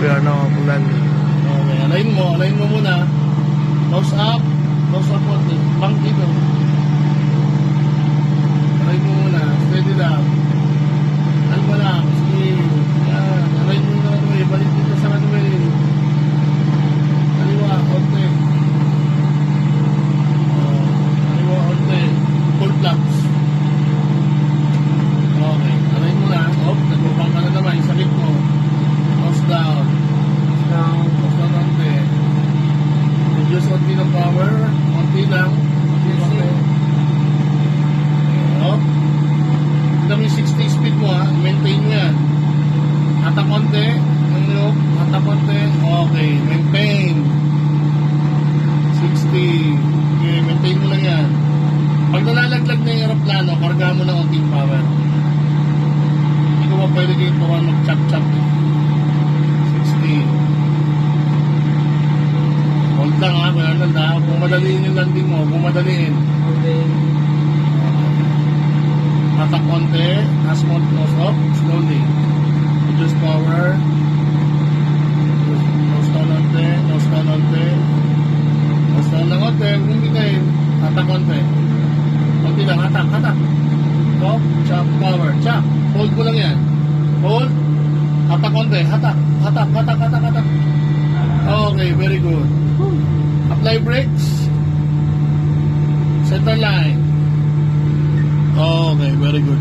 We are now landing. Okay, alayin mo muna. Nose up konti. Bang dito. Alayin mo muna, steady lang. Ano ba lang, sige. Yan, alayin mo muna runway, balik dito sa runway. Kaliwa, konti. Kaliwa, konti. Full flaps. Okay, alayin mo na. Nagpapang ka na naman, yung sakit mo. Nose down. Nose down konti. Reduce konti ng power. Konti lang. Konti. Up. Tignan mo yung 60 speed mo ha. Maintain mo yan. Hatak konti. Hatak konti. Okay. Maintain. 60. Okay. Maintain mo lang yan. Pag nalalaglag na yung aeroplano, karga mo ng konting power. Hindi ko pa pwede kayo ito mag-chop-chop. 60. Hold lang ha. Kaya nanda. Bumadaliin yung landing mo. Bumadaliin. Okay. Hatak konti. As nose up. Slowly. Reduce power. Nose down konti. Nose down konti. Nose down lang konti. Bumitayin. Hatak konti. Konti lang. Hatak. Stop. Chop. Power. Chop. Hold mo lang yan. Hold. Hatak konti. Hatak. Okay. Very good. Apply brakes. Center line. Okay. Very good.